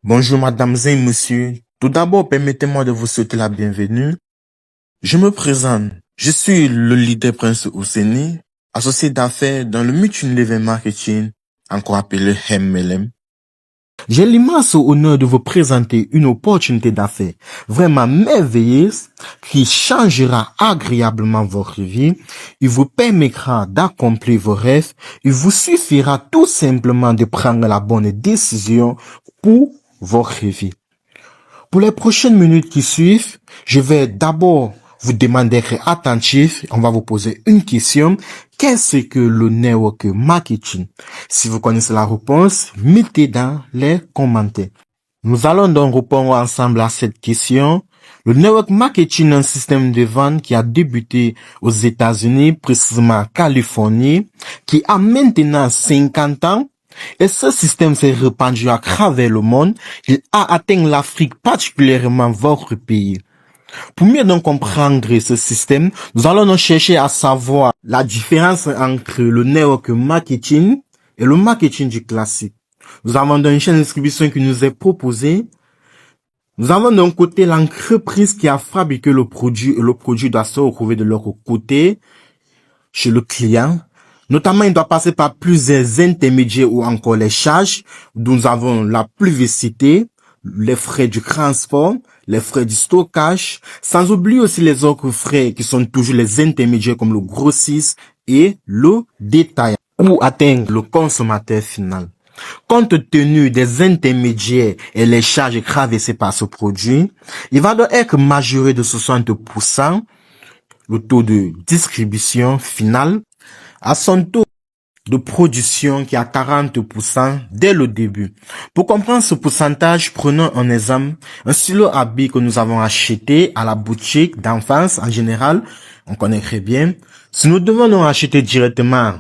Bonjour mesdames et messieurs. Tout d'abord, permettez-moi de vous souhaiter la bienvenue. Je me présente. Je suis le leader Prince Ouseni, associé d'affaires dans le Multi-Level Marketing, encore appelé MLM. J'ai l'immense honneur de vous présenter une opportunité d'affaires vraiment merveilleuse qui changera agréablement votre vie. Il vous permettra d'accomplir vos rêves. Il vous suffira tout simplement de prendre la bonne décision pour votre vie. Pour les prochaines minutes qui suivent, je vais d'abord vous demander d'être attentif. On va vous poser une question. Qu'est-ce que le network marketing? Si vous connaissez la réponse, mettez dans les commentaires. Nous allons donc répondre ensemble à cette question. Le network marketing est un système de vente qui a débuté aux États-Unis, précisément en Californie, qui a maintenant 50 ans. Et ce système s'est répandu à travers le monde. Il a atteint l'Afrique, particulièrement votre pays. Pour mieux donc comprendre ce système, nous allons donc chercher à savoir la différence entre le network marketing et le marketing du classique. Nous avons donc une chaîne de distribution qui nous est proposée. Nous avons d'un côté l'entreprise qui a fabriqué le produit et le produit doit se retrouver de l'autre côté chez le client. Notamment, il doit passer par plusieurs intermédiaires ou encore les charges. Nous avons la publicité, les frais du transport, les frais du stockage, sans oublier aussi les autres frais qui sont toujours les intermédiaires comme le grossiste et le détail pour atteindre le consommateur final. Compte tenu des intermédiaires et les charges traversées par ce produit, il va donc être majoré de 60% le taux de distribution final à son taux de production qui est à 40% dès le début. Pour comprendre ce pourcentage, prenons un exemple, un stylo à billes que nous avons acheté à la boutique d'enfance en général, on connaît très bien. Si nous devons nous acheter directement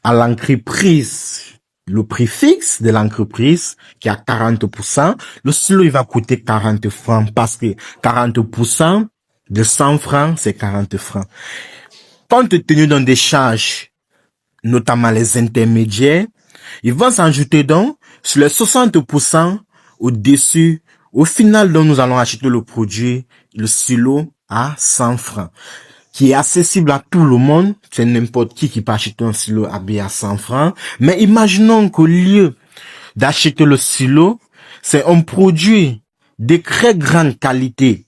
à l'entreprise, le prix fixe de l'entreprise qui est à 40%, le stylo il va coûter 40 francs parce que 40% de 100 francs, c'est 40 francs. Compte tenu donc des charges, notamment les intermédiaires, ils vont s'ajouter donc sur les 60% au-dessus. Au final, donc, nous allons acheter le produit, le stylo à 100 francs, qui est accessible à tout le monde. C'est n'importe qui peut acheter un stylo à 100 francs. Mais imaginons qu'au lieu d'acheter le stylo, c'est un produit de très grande qualité.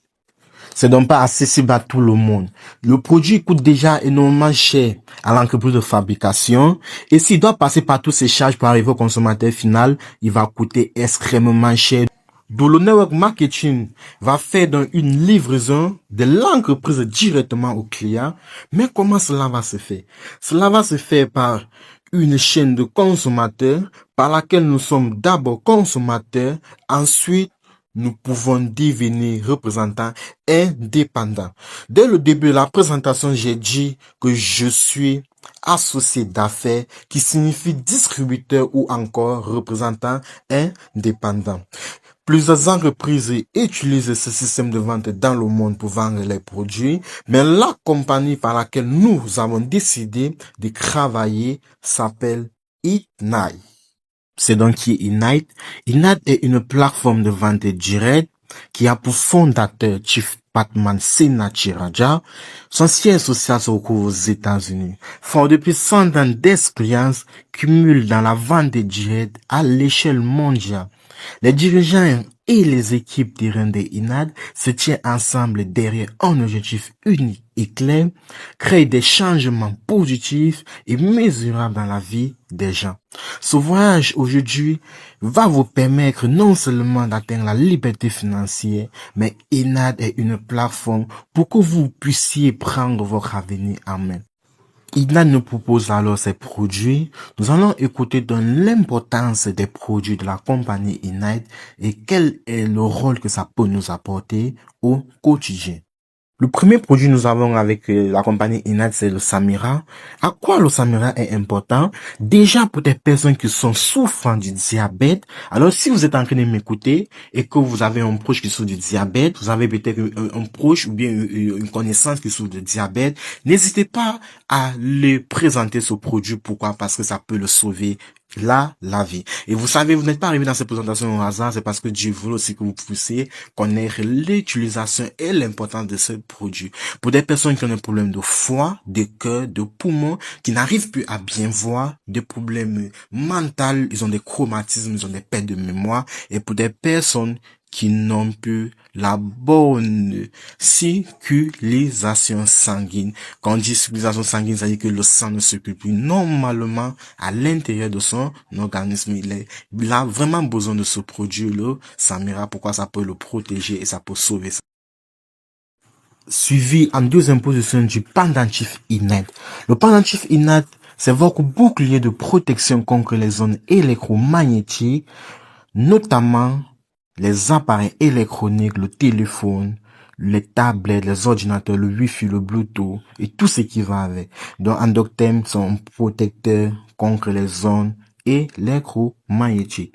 C'est donc pas accessible à tout le monde. Le produit coûte déjà énormément cher à l'entreprise de fabrication. Et s'il doit passer par toutes ces charges pour arriver au consommateur final, il va coûter extrêmement cher. D'où le network marketing va faire donc une livraison de l'entreprise directement au client. Mais comment cela va se faire? Cela va se faire par une chaîne de consommateurs par laquelle nous sommes d'abord consommateurs, ensuite nous pouvons devenir représentants indépendants. Dès le début de la présentation, j'ai dit que je suis associé d'affaires, qui signifie distributeur ou encore représentant indépendant. Plusieurs entreprises utilisent ce système de vente dans le monde pour vendre les produits, mais la compagnie par laquelle nous avons décidé de travailler s'appelle Ignite. C'est donc qui est Ignite. Ignite est une plateforme de vente directe qui a pour fondateur Chief Batman Senachiraja. Son siège social se retrouve aux États-Unis. Fort depuis 100 ans d'expérience, cumule dans la vente directe à l'échelle mondiale. Les dirigeants et les équipes terrain de INAD se tiennent ensemble derrière un objectif unique et clair, créer des changements positifs et mesurables dans la vie des gens. Ce voyage aujourd'hui va vous permettre non seulement d'atteindre la liberté financière, mais INAD est une plateforme pour que vous puissiez prendre votre avenir en main. Ignite nous propose alors ses produits. Nous allons écouter dans l'importance des produits de la compagnie Ignite et quel est le rôle que ça peut nous apporter au quotidien. Le premier produit nous avons avec la compagnie Ignite, c'est le Samira. À quoi le Samira est important? Déjà pour des personnes qui sont souffrant du diabète. Alors si vous êtes en train de m'écouter et que vous avez un proche qui souffre du diabète, vous avez peut-être un proche ou bien une connaissance qui souffre de diabète, n'hésitez pas à lui présenter ce produit. Pourquoi? Parce que ça peut le sauver la vie. Et vous savez, vous n'êtes pas arrivé dans cette présentation au hasard, c'est parce que Dieu voulait aussi que vous puissiez connaître l'utilisation et l'importance de ce produit. Pour des personnes qui ont un problème de foie, de cœur, de poumons, qui n'arrivent plus à bien voir, des problèmes mentaux, ils ont des chromatismes, ils ont des pertes de mémoire, et pour des personnes qui n'ont plus la bonne circulation sanguine. Quand on dit circulation sanguine, ça veut dire que le sang ne circule plus normalement à l'intérieur de son organisme. Il a vraiment besoin de ce produit-là. Samira, pourquoi ça peut le protéger et ça peut sauver ça. Suivi en deuxième position du pendentif Ignite. Le pendentif Ignite, c'est votre bouclier de protection contre les ondes électromagnétiques, notamment les appareils électroniques, le téléphone, les tablettes, les ordinateurs, le Wi-Fi, le Bluetooth et tout ce qui va avec. Donc, en d'autres termes, c'est un protecteur contre les ondes électromagnétiques.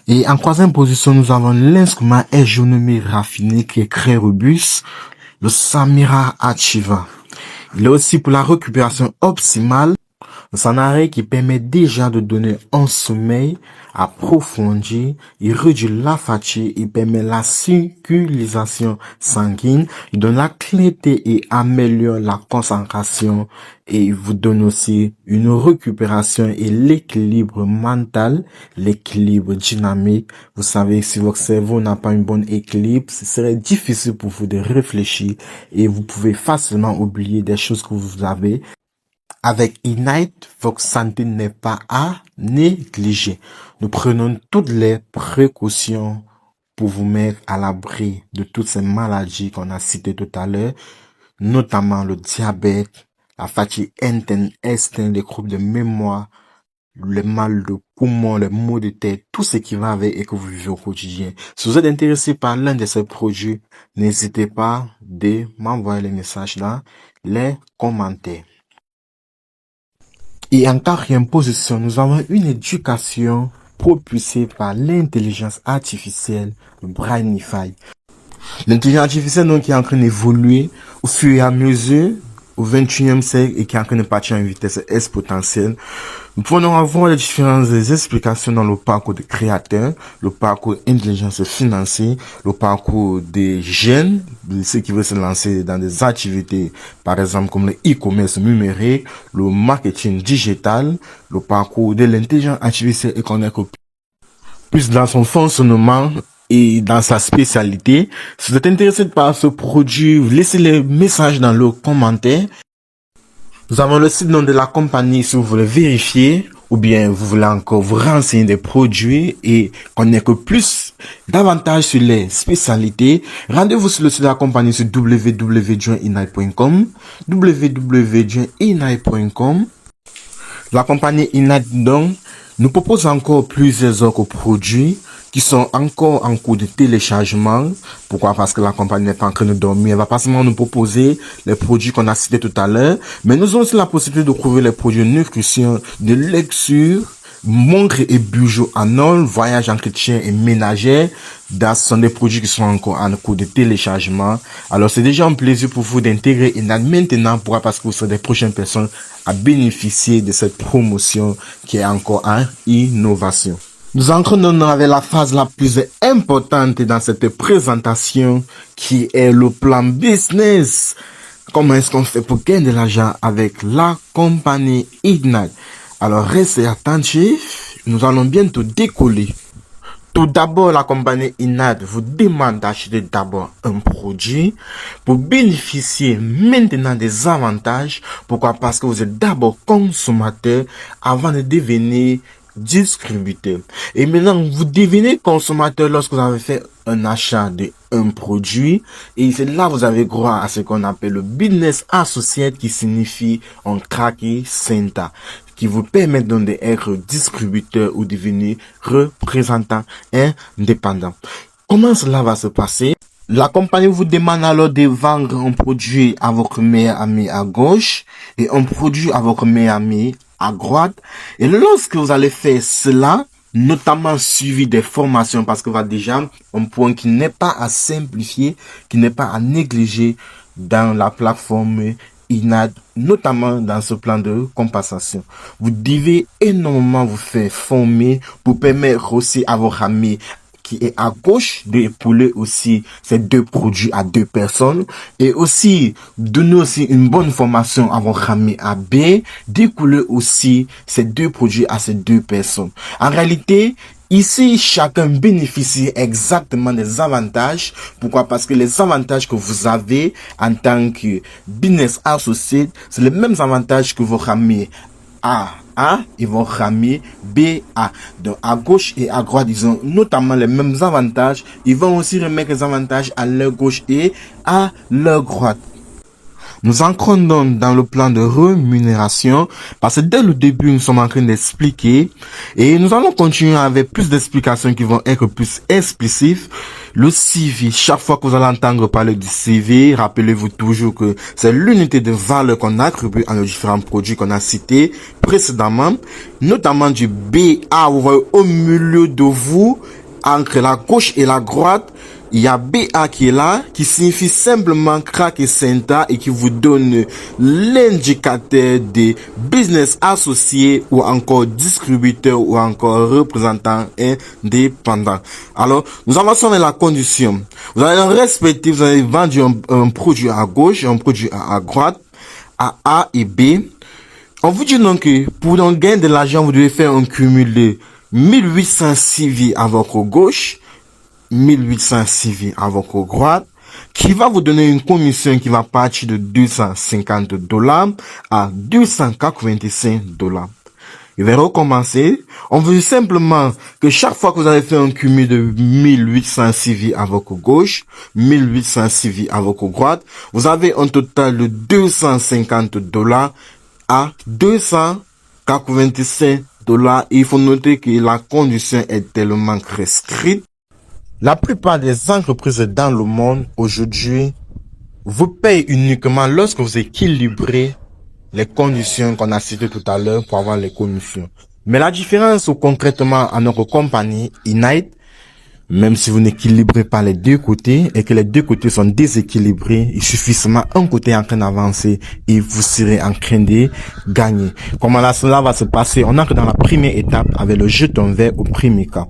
Et en troisième position, nous avons l'instrument ergonomique raffiné qui est très robuste, le Samira Achieva. Il est aussi pour la récupération optimale. C'est un arrêt qui permet déjà de donner un sommeil approfondi, il réduit la fatigue, il permet la circulation sanguine, il donne la clarté et améliore la concentration et il vous donne aussi une récupération et l'équilibre mental, l'équilibre dynamique. Vous savez, si votre cerveau n'a pas une bonne équilibre, ce serait difficile pour vous de réfléchir et vous pouvez facilement oublier des choses que vous avez. Avec Ignite, votre santé n'est pas à négliger. Nous prenons toutes les précautions pour vous mettre à l'abri de toutes ces maladies qu'on a citées tout à l'heure, notamment le diabète, la fatigue interne, externe, les troubles de mémoire, le mal de poumon, les maux de tête, tout ce qui va avec et que vous vivez au quotidien. Si vous êtes intéressé par l'un de ces produits, n'hésitez pas de m'envoyer les messages dans les commentaires. Et en quatrième position, nous avons une éducation propulsée par l'intelligence artificielle, le Brainify. L'intelligence artificielle, donc, qui est en train d'évoluer au fur et à mesure au 21e siècle et qui est en train de partir à une vitesse exponentielle. Nous pouvons avoir les différentes explications dans le parcours des créateurs, le parcours intelligence financière, le parcours des jeunes, ceux qui veulent se lancer dans des activités, par exemple, comme le e-commerce numérique, le marketing digital, le parcours de l'intelligence artificielle et qu'on est plus dans son fonctionnement et dans sa spécialité. Si vous êtes intéressé par ce produit, laissez les messages dans le commentaire. Nous avons le site nom de la compagnie si vous voulez vérifier ou bien vous voulez encore vous renseigner des produits et connaître plus davantage sur les spécialités. Rendez-vous sur le site de la compagnie sur www.inai.com www.inai.com. La compagnie Ignite donc nous propose encore plusieurs autres produits qui sont encore en cours de téléchargement. Pourquoi? Parce que la compagnie n'est pas en train de dormir. Elle va pas seulement nous proposer les produits qu'on a cités tout à l'heure, mais nous avons aussi la possibilité de trouver les produits de nutrition, de lecture, montres et bijoux en or, voyage entretien et ménagère. Ce sont des produits qui sont encore en cours de téléchargement. Alors c'est déjà un plaisir pour vous d'intégrer Ignite maintenant. Pourquoi? Parce que vous serez des prochaines personnes à bénéficier de cette promotion qui est encore en innovation. Nous entrons dans avec la phase la plus importante dans cette présentation qui est le plan business. Comment est-ce qu'on fait pour gagner de l'argent avec la compagnie Ignite? Alors restez attentifs, nous allons bientôt décoller. Tout d'abord, la compagnie Ignite vous demande d'acheter d'abord un produit pour bénéficier maintenant des avantages. Pourquoi? Parce que vous êtes d'abord consommateur avant de devenir distributeur. Et maintenant, vous devenez consommateur lorsque vous avez fait un achat d'un produit. Et c'est là que vous avez droit à ce qu'on appelle le business associate qui signifie un tracking center, qui vous permet donc d'être distributeur ou devenir représentant indépendant. Comment cela va se passer? La compagnie vous demande alors de vendre un produit à votre meilleur ami à gauche et un produit à votre meilleur ami à droite. Et lorsque vous allez faire cela, notamment suivi des formations, parce que va déjà un point qui n'est pas à simplifier, qui n'est pas à négliger dans la plateforme INAD, notamment dans ce plan de compensation. Vous devez énormément vous faire former pour permettre aussi à vos amis qui est à gauche d'épauler aussi ces deux produits à deux personnes et aussi donner aussi une bonne formation à vos amis à B, d'écouler aussi ces deux produits à ces deux personnes. En réalité, ici, chacun bénéficie exactement des avantages. Pourquoi? Parce que les avantages que vous avez en tant que business associate, c'est les mêmes avantages que vos amis A et vont ramer B, A. Donc, à gauche et à droite, ils ont notamment les mêmes avantages. Ils vont aussi remettre les avantages à leur gauche et à leur droite. Nous entrons donc dans le plan de rémunération parce que dès le début, nous sommes en train d'expliquer et nous allons continuer avec plus d'explications qui vont être plus explicites. Le CV, chaque fois que vous allez entendre parler du CV, rappelez-vous toujours que c'est l'unité de valeur qu'on attribue à nos différents produits qu'on a cités précédemment, notamment du BA, vous voyez au milieu de vous, entre la gauche et la droite, il y a BA qui est là, qui signifie simplement crack et centa et qui vous donne l'indicateur des business associés ou encore distributeurs ou encore représentants indépendants. Alors, nous avançons avec la condition. Vous allez respecter, vous allez vendre un produit à gauche et un produit à droite, à A et B. On vous dit donc que pour donc gagner de l'argent, vous devez faire un cumul de 1800 CV à votre gauche, 1800 CV à votre droite, qui va vous donner une commission qui va partir de $250 à $285. Je vais recommencer. On veut simplement que chaque fois que vous avez fait un cumul de 1800 CV à votre gauche, 1800 CV à votre droite, vous avez un total de $250 à $285. Il faut noter que la condition est tellement prescrite. La plupart des entreprises dans le monde aujourd'hui vous payent uniquement lorsque vous équilibrez les conditions qu'on a citées tout à l'heure pour avoir les commissions. Mais la différence concrètement à notre compagnie Inite, même si vous n'équilibrez pas les deux côtés et que les deux côtés sont déséquilibrés, il suffit seulement un côté en train d'avancer et vous serez en train de gagner. Comment cela va se passer? On entre dans la première étape avec le jeton vert au premier cas.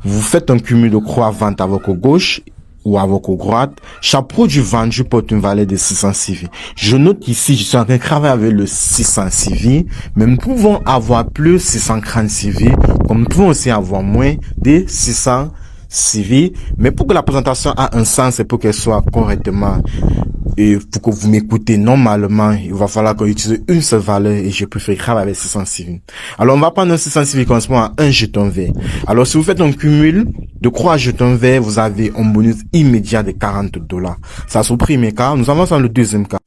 Vous faites un cumul de croix-vente à votre gauche ou à votre droite. Chaque produit vendu porte une valeur de 600 CV. Je note qu'ici, je suis en train de travailler avec le 600 CV, mais nous pouvons avoir plus 630 CV, comme nous pouvons aussi avoir moins de 600 CV. Mais pour que la présentation ait un sens et pour qu'elle soit correctement et pour que vous m'écoutez normalement, il va falloir qu'on utilise une seule valeur et je préfère travailler avec 600 CV. Alors, on va prendre un 600 CV qui correspond à un jeton vert. Alors, si vous faites un cumul de 3 jetons verts, vous avez un bonus immédiat de $40. Ça, c'est au premier cas. Nous avançons dans le deuxième cas.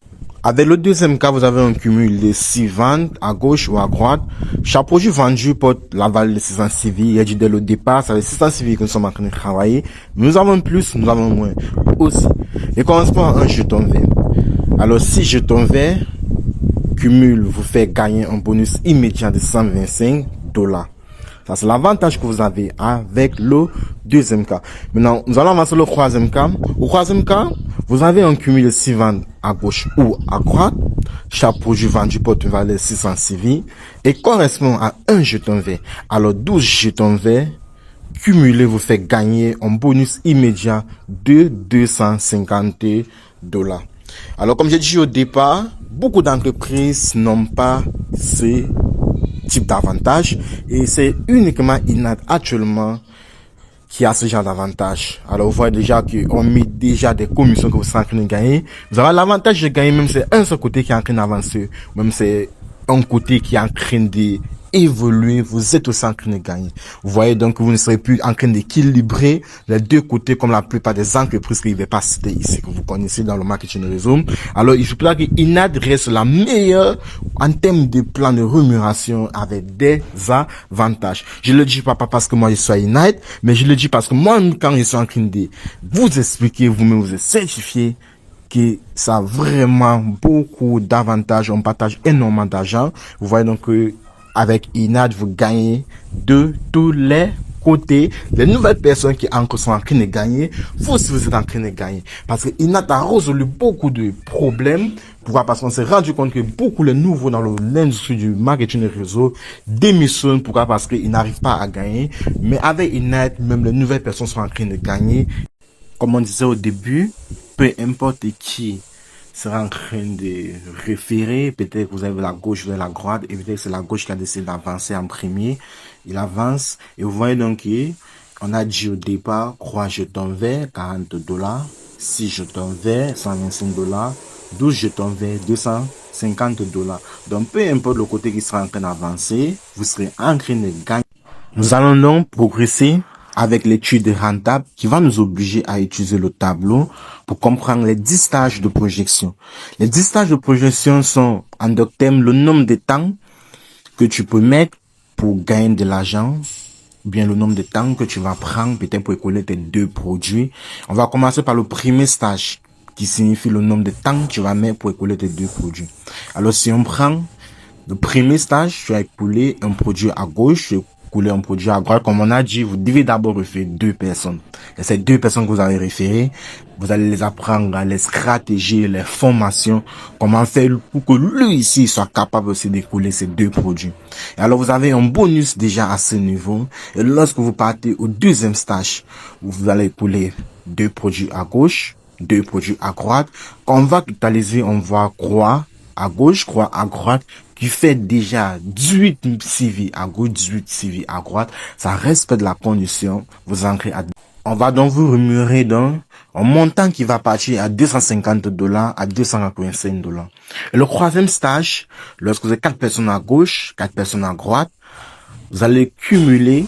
Avec le deuxième cas, vous avez un cumul de 6 ventes à gauche ou à droite. Chaque produit vendu porte la valeur de 600 CV. Il y a dit dès le départ, ça fait 600 CV que nous sommes en train de travailler. Nous avons plus, nous avons moins aussi. Et correspond à un jeton vert. Alors, 6 jetons verts, cumul vous fait gagner un bonus immédiat de $125. Ça, c'est l'avantage que vous avez avec le deuxième cas. Maintenant, nous allons avancer le troisième cas. Au troisième cas, vous avez un cumul de 6 ventes à gauche ou à droite. Chaque produit vendu porte une valeur de 600 CV et correspond à un jeton vert. Alors, 12 jetons verts cumulés vous fait gagner un bonus immédiat de $250. Alors, comme j'ai dit au départ, beaucoup d'entreprises n'ont pas ces type d'avantage et c'est uniquement Inad actuellement qui a ce genre d'avantage. Alors vous voyez déjà qu'on met déjà des commissions que vous serez en train de gagner. Vous avez l'avantage de gagner, même c'est un seul côté qui est en train d'avancer, même c'est un côté qui est en train d'évoluer, vous êtes aussi en train de gagner. Vous voyez donc que vous ne serez plus en train d'équilibrer les deux côtés comme la plupart des entreprises que je ne vais pas citer ici, que vous connaissez dans le marketing réseau. Alors il faut que Inad reste la meilleure en termes de plan de rémunération avec des avantages. Je le dis pas parce que moi je suis à Inad, mais je le dis parce que moi quand je suis en train de vous expliquer, vous-même vous êtes certifié que ça a vraiment beaucoup d'avantages, on partage énormément d'argent. Vous voyez donc que avec Inad, vous gagnez de tous les côté, les nouvelles personnes qui sont en train de gagner, vous aussi vous êtes en train de gagner. Parce que Inat a résolu beaucoup de problèmes. Pourquoi? Parce qu'on s'est rendu compte que beaucoup de nouveaux dans l'industrie du marketing de réseau démissionnent. Pourquoi? Parce qu'ils n'arrivent pas à gagner. Mais avec Inat, même les nouvelles personnes sont en train de gagner. Comme on disait au début, peu importe qui sera en train de référer, peut-être que vous avez la gauche, vous avez la droite, et peut-être que c'est la gauche qui a décidé d'avancer en premier. Il avance, et vous voyez donc on a dit au départ, 3 jetons verts, $40, 6 jetons verts, $125, 12 jetons verts, $250. Donc peu importe le côté qui sera en train d'avancer, vous serez en train de gagner. Nous allons donc progresser avec l'étude rentable qui va nous obliger à utiliser le tableau pour comprendre les 10 stages de projection. Les 10 stages de projection sont, en d'autres termes, le nombre de temps que tu peux mettre pour gagner de l'argent, ou bien le nombre de temps que tu vas prendre peut-être pour écouler tes 2 produits. On va commencer par le premier stage qui signifie le nombre de temps que tu vas mettre pour écouler tes 2 produits. Alors si on prend le premier stage, tu vas écouler un produit à gauche, tu vas écouler un produit à droite. Comme on a dit, vous devez d'abord référer 2 personnes. Et ces 2 personnes que vous avez référées, vous allez les apprendre les stratégies, les formations, comment faire pour que lui ici soit capable aussi d'écouler ces 2 produits. Et alors vous avez un bonus déjà à ce niveau. Et lorsque vous partez au deuxième stage, vous allez écouler 2 produits à gauche, 2 produits à droite. Quand on va totaliser, on va croire à gauche, croix à droite, qui fait déjà 18 CV à gauche, 18 CV à droite. Ça respecte la condition. Vous entrez à... On va donc vous rémunérer dans un montant qui va partir à $250 à $285. Et le troisième stage, lorsque vous avez 4 personnes à gauche, 4 personnes à droite, vous allez cumuler,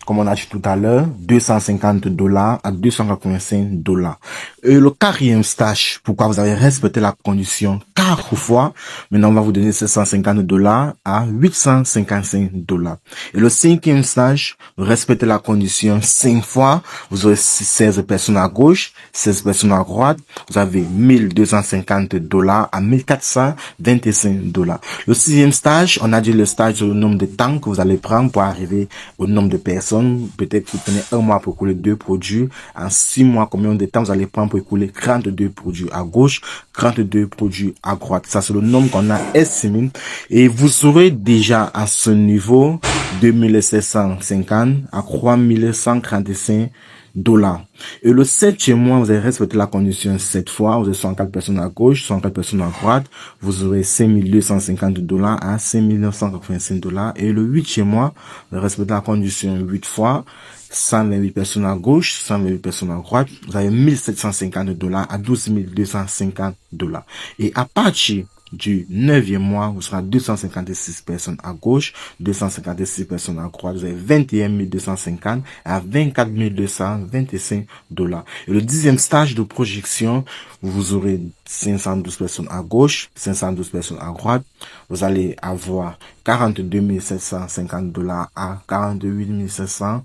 comme on a dit tout à l'heure, $250 à $285. Et le quatrième stage, pourquoi vous avez respecté la condition 4 fois, maintenant on va vous donner $750 à $855. Et le cinquième stage, vous respectez la condition 5 fois, vous aurez 16 personnes à gauche, 16 personnes à droite, vous avez $1,250 à $1,425. Le sixième stage, on a dit le stage sur le nombre de temps que vous allez prendre pour arriver au nombre de personnes. Peut-être que vous prenez 1 mois pour écouler 2 produits. En 6 mois, combien de temps vous allez prendre pour écouler 32 produits à gauche, 32 produits à droite. Ça, c'est le nombre qu'on a estimé. Et vous serez déjà à ce niveau, 2,750 à $3,135. Et le 7e mois, vous allez respecter la condition 7 fois. Vous avez 104 personnes à gauche, 104 personnes à droite. Vous aurez $5,250 à $5,985. Et le 8e mois, vous allez respecter la condition 8 fois. 128 personnes à gauche, 128 personnes à droite. Vous avez $1,750 à $12,250. Et à partir du 9e mois, vous serez 256 personnes à gauche, 256 personnes à droite, vous avez 21 250 à $24,225. Et le 10e stage de projection, vous aurez 512 personnes à gauche, 512 personnes à droite, vous allez avoir $42,750 à $48,700.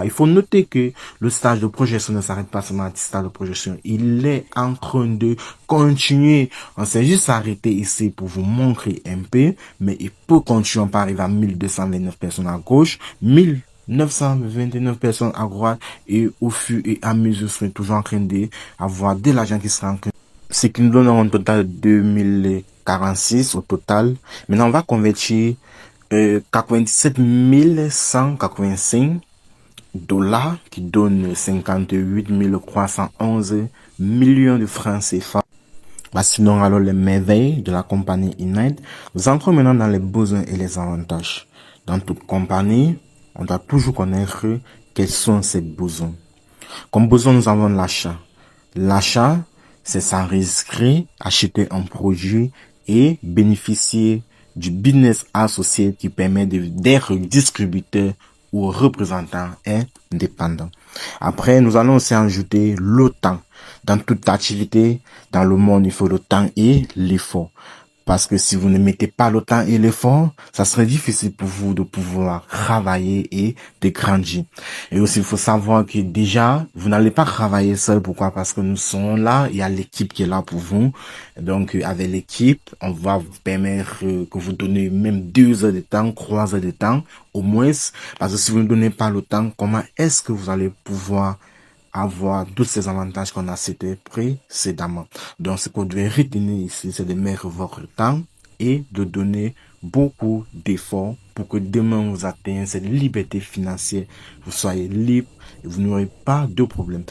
Il faut noter que le stage de projection ne s'arrête pas seulement à 10 stages de projection. Il est en train de continuer. On s'est juste arrêté ici pour vous montrer un peu, mais il peut continuer. On peut arriver à 1229 personnes à gauche, 1929 personnes à droite, et au fur et à mesure, vous serez toujours en train d'avoir de l'argent qui sera en train. Ce qui nous donne un total de 2046 au total. Maintenant, on va convertir 97 185 $ qui donne 58 311 millions de francs CFA. Voici donc alors les merveilles de la compagnie Inat. Nous entrons maintenant dans les besoins et les avantages. Dans toute compagnie, on doit toujours connaître quels sont ces besoins. Comme besoin, nous avons l'achat. L'achat, c'est s'enregistrer, acheter un produit et bénéficier du business associé qui permet d'être distributeur ou représentant indépendant. Après, nous allons aussi ajouter le temps. Dans toute activité, dans le monde, il faut le temps et l'effort. Parce que si vous ne mettez pas le temps et l'effort, ça serait difficile pour vous de pouvoir travailler et de grandir. Et aussi, il faut savoir que déjà, vous n'allez pas travailler seul. Pourquoi? Parce que nous sommes là, il y a l'équipe qui est là pour vous. Donc, avec l'équipe, on va vous permettre que vous donnez même 2 heures de temps, 3 heures de temps, au moins. Parce que si vous ne donnez pas le temps, comment est-ce que vous allez pouvoir avoir tous ces avantages qu'on a cités précédemment. Donc, ce que vous devez retenir ici, c'est de mettre votre temps et de donner beaucoup d'efforts pour que demain vous atteignez cette liberté financière, vous soyez libre et vous n'aurez pas de problème.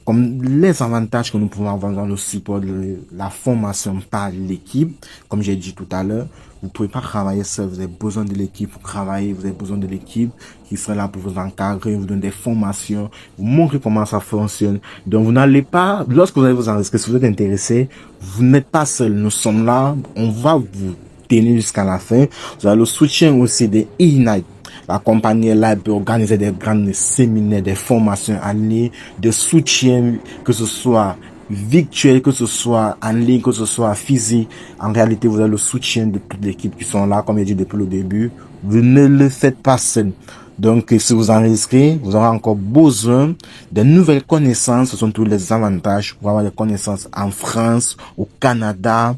Comme les avantages que nous pouvons avoir dans le support de la formation par l'équipe, comme j'ai dit tout à l'heure, vous pouvez pas travailler seul, vous avez besoin de l'équipe pour travailler, vous avez besoin de l'équipe qui sera là pour vous encadrer, vous donner des formations, vous montrer comment ça fonctionne. Donc vous n'allez pas, lorsque vous allez vous enregistrer, si vous êtes intéressé, vous n'êtes pas seul, nous sommes là, on va vous tenir jusqu'à la fin. Vous avez le soutien aussi des Ignite. La compagnie est là pour organiser des grands séminaires, des formations en ligne, de soutien, que ce soit virtuel, que ce soit en ligne, que ce soit physique. En réalité, vous avez le soutien de toute l'équipe qui sont là, comme j'ai dit depuis le début. Vous ne le faites pas seul. Donc, si vous enregistrez, vous aurez encore besoin de nouvelles connaissances. Ce sont tous les avantages pour avoir des connaissances en France, au Canada,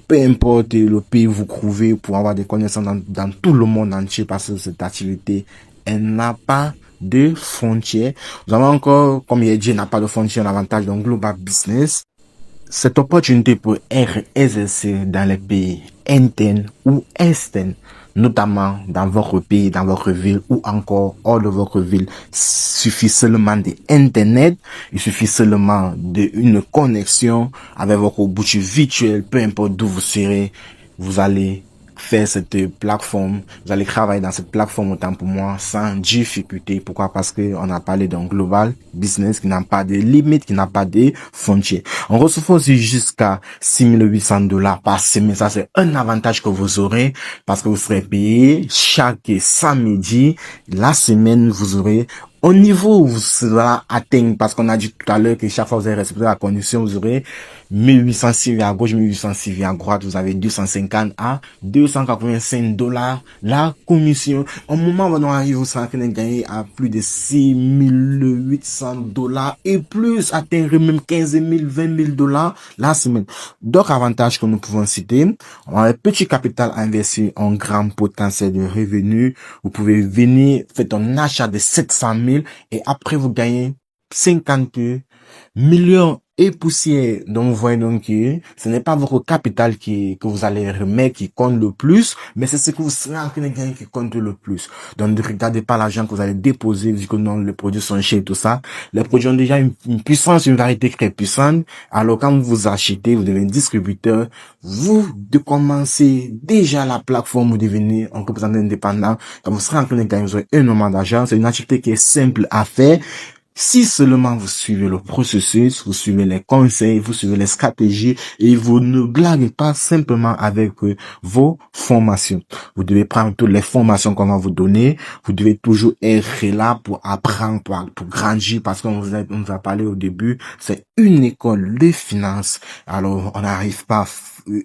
peu importe le pays où vous trouvez, pour avoir des connaissances dans tout le monde entier, parce que cette activité, elle n'a pas de frontières. Vous avez encore, comme il a dit, n'a pas de frontières, l'avantage d'un global business. Cette opportunité peut être exercée dans les pays internes ou externes, notamment dans votre pays, dans votre ville ou encore hors de votre ville. Il suffit seulement d'Internet, il suffit seulement d'une connexion avec votre boutique virtuelle, peu importe d'où vous serez, vous allez faire cette plateforme, vous allez travailler dans cette plateforme autant pour moi sans difficulté. Pourquoi? Parce que on a parlé d'un global business qui n'a pas de limites, qui n'a pas de frontières. On reçoit aussi jusqu'à $6,800 par semaine. Ça, c'est un avantage que vous aurez parce que vous serez payé chaque samedi. La semaine, vous aurez au niveau où vous serez atteint, parce qu'on a dit tout à l'heure que chaque fois que vous avez respecté la condition, vous aurez 1 800 CV à gauche, 1 800 CV à droite, vous avez 250 à $285 la commission. Au moment où on arrive, vous serez en train de gagner à plus de $6,800 et plus, atteindre même 15 000, $20,000 la semaine. D'autres avantages que nous pouvons citer, on a un petit capital investi, un grand potentiel de revenus. Vous pouvez venir, faire un achat de 700 000 et après vous gagnez 50 millions et poussière. Donc, vous voyez donc que ce n'est pas votre capital que vous allez remettre qui compte le plus, mais c'est ce que vous serez en train de gagner qui compte le plus. Donc, ne regardez pas l'argent que vous allez déposer, vu que non, les produits sont chers et tout ça. Les produits ont déjà une puissance, une variété très puissante. Alors, quand vous achetez, vous devenez distributeur, vous de commencer déjà la plateforme, vous devenez un représentant indépendant. Quand vous serez en train de gagner, vous aurez énormément d'argent. C'est une activité qui est simple à faire. Si seulement vous suivez le processus, vous suivez les conseils, vous suivez les stratégies et vous ne blaguez pas simplement avec vos formations. Vous devez prendre toutes les formations qu'on va vous donner. Vous devez toujours être là pour apprendre, pour grandir, parce qu'on vous a parlé au début, c'est une école de finance. Alors, on n'arrive pas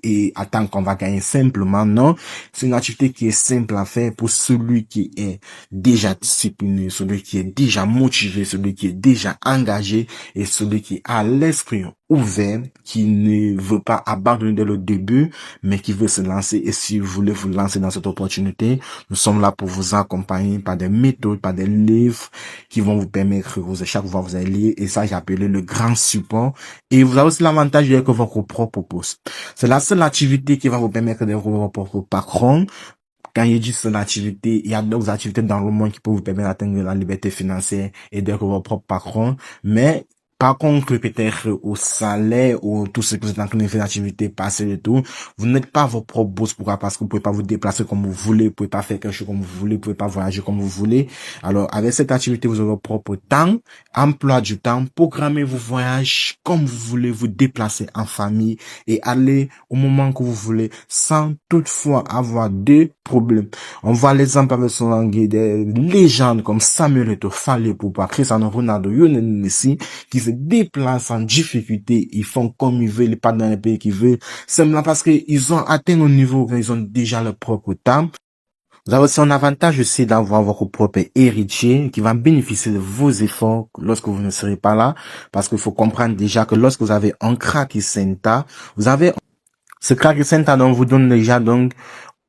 et attendre qu'on va gagner simplement. Non, c'est une activité qui est simple à faire pour celui qui est déjà discipliné, celui qui est déjà motivé, celui qui est déjà engagé et celui qui a l'esprit ouvert, qui ne veut pas abandonner dès le début, mais qui veut se lancer. Et si vous voulez vous lancer dans cette opportunité, nous sommes là pour vous accompagner par des méthodes, par des livres qui vont vous permettre, chaque fois vous allez lire, et ça j'ai appelé le grand support. Et vous avez aussi l'avantage de votre propre poste. C'est la seule activité qui va vous permettre d'être votre propre patron. Quand il dit son activité, il y a d'autres activités dans le monde qui peuvent vous permettre d'atteindre la liberté financière et d'être votre propre patron. Mais, par contre, peut-être au salaire ou tout ce que vous êtes en train de faire l'activité passée et tout, vous n'êtes pas votre propre boss. Pourquoi? Parce que vous pouvez pas vous déplacer comme vous voulez, vous pouvez pas faire quelque chose comme vous voulez, vous pouvez pas voyager comme vous voulez. Alors, avec cette activité, vous aurez votre propre temps, emploi du temps, programmez vos voyages comme vous voulez, vous déplacer en famille et aller au moment que vous voulez sans toutefois avoir de problèmes. On voit l'exemple avec son langue des légendes comme Samuel Eto'o, Fally Ipupa, Cristiano Ronaldo, Lionel Messi, qui se déplacent en difficulté, ils font comme ils veulent, ils partent dans les pays qu'ils veulent, simplement parce qu'ils ont atteint un niveau où ils ont déjà leur propre temps. Vous avez aussi un avantage aussi d'avoir votre propre héritier qui va bénéficier de vos efforts lorsque vous ne serez pas là, parce qu'il faut comprendre déjà que lorsque vous avez un Kraki Center, vous avez ce Kraki Center dont vous donne déjà donc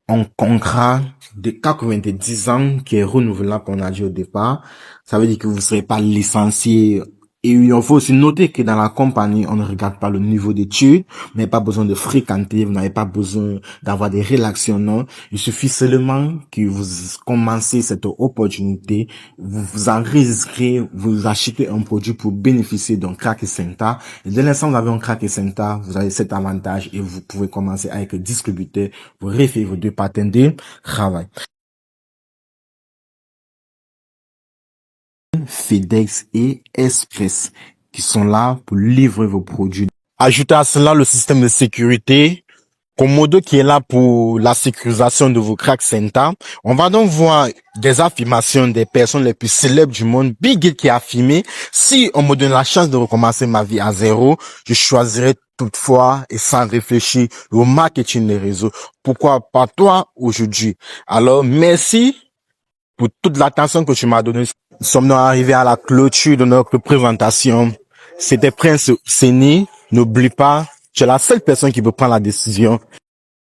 un contrat de 90 ans qui est renouvelable, comme on a dit au départ. Ça veut dire que vous ne serez pas licencié. Et il faut aussi noter que dans la compagnie, on ne regarde pas le niveau d'études, vous n'avez pas besoin de fréquenter, vous n'avez pas besoin d'avoir des relations, non. Il suffit seulement que vous commencez cette opportunité, vous vous enregistrez, vous achetez un produit pour bénéficier d'un Kraki Center. Et dès l'instant où vous avez un Kraki Center, vous avez cet avantage et vous pouvez commencer avec le distributeur, vous référez vos deux partenaires de travail. FedEx et Express qui sont là pour livrer vos produits. Ajoutez à cela le système de sécurité Komodo qui est là pour la sécurisation de vos Kraki Center. On va donc voir des affirmations des personnes les plus célèbres du monde. Bill Gates qui a affirmé, si on me donne la chance de recommencer ma vie à zéro, je choisirais toutefois et sans réfléchir le marketing des réseaux. Pourquoi pas toi aujourd'hui? Alors, merci pour toute l'attention que tu m'as donnée. Nous sommes arrivés à la clôture de notre présentation. C'était Prince Ouseni. N'oublie pas, tu es la seule personne qui peut prendre la décision.